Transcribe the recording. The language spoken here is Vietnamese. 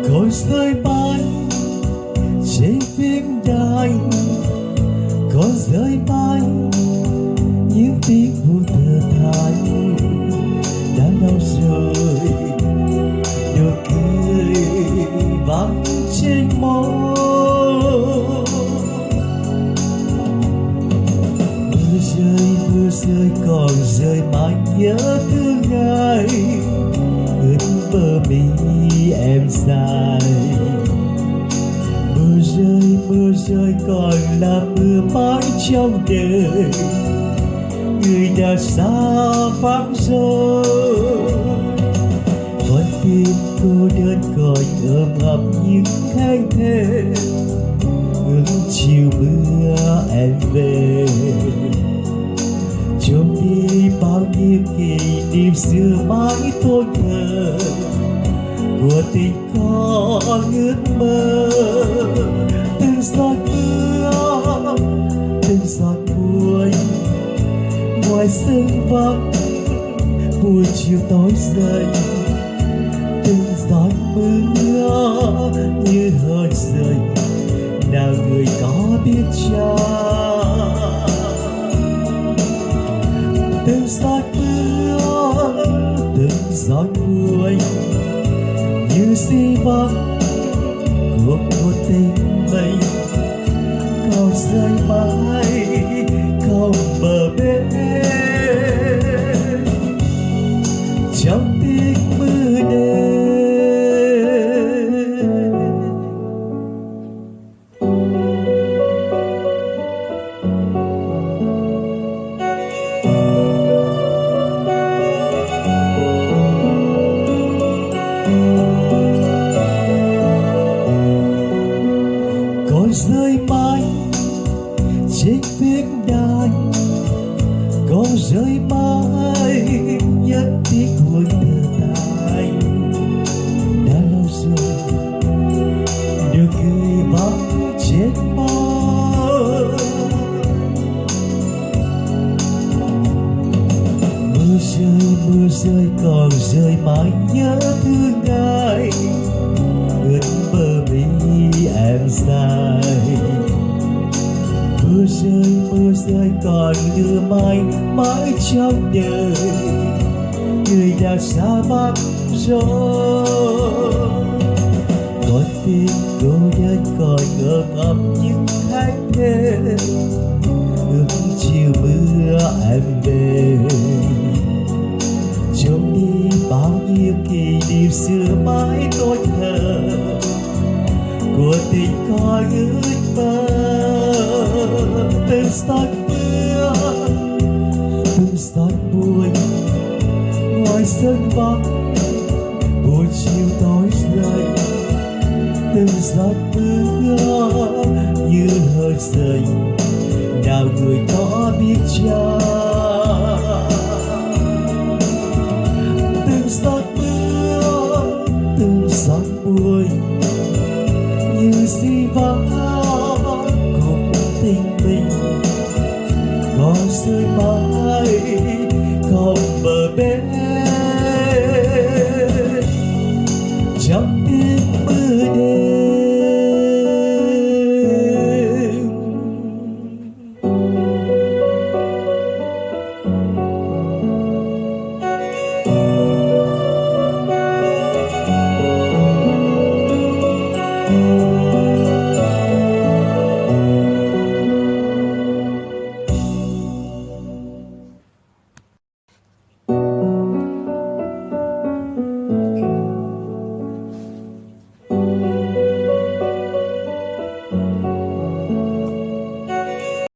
Cội rơi bay trên phiến đài, cội rơi bay những tiếng vu thở than. Đã lâu rồi nụ cười vắng trên môi. Mưa rơi còn rơi mãi nhớ thương ngày ướt bờ mi em dài. Mưa rơi còn là mưa mãi trong đời, người đã xa vắng rồi. Con tim cô đơn còn ôm ấp những khanh thề, ước chiều mưa em về. Trôi đi bao nhiêu kỷ niệm xưa mãi tôi thờ, của tình con ước mơ. Từng giọt mưa, từng giọt buồn, ngoài sân vắng buổi chiều tối dậy. Từng giọt mưa như hơi rơi, nào người có biết chăng. Từng giọt mưa, từng giọt buồn, như di vắng của một tình mình. Câu rơi mãi không bờ bên, trong tiếng mưa đêm. Cội rơi mãi trên phiến đài, cội rơi mãi nhất tiếng buồn thở than. Đã lâu rồi nụ cười vắng trên môi. Mưa rơi còn rơi mãi nhớ thương ngày ướt bờ mi em dài. Mưa rơi còn đưa mai mãi trong đời, người đã xa vắng rồi. Con tim cô đơn còn ôm ấp những khanh thề, ước chiều mưa em về. Trôi đi bao nhiêu kỷ niệm xưa mãi tôi thờ, của tình con ước mơ. Từng giọt mưa, từng giọt buồn, ngoài sân vắng buổi chiều tối rơi. Từng giọt mưa như hơi rơi, nào người có biết chăng. Từng giọt mưa, từng giọt buồn, như di vắng cùng tình mình. Còn rơi mãi không bờ bên,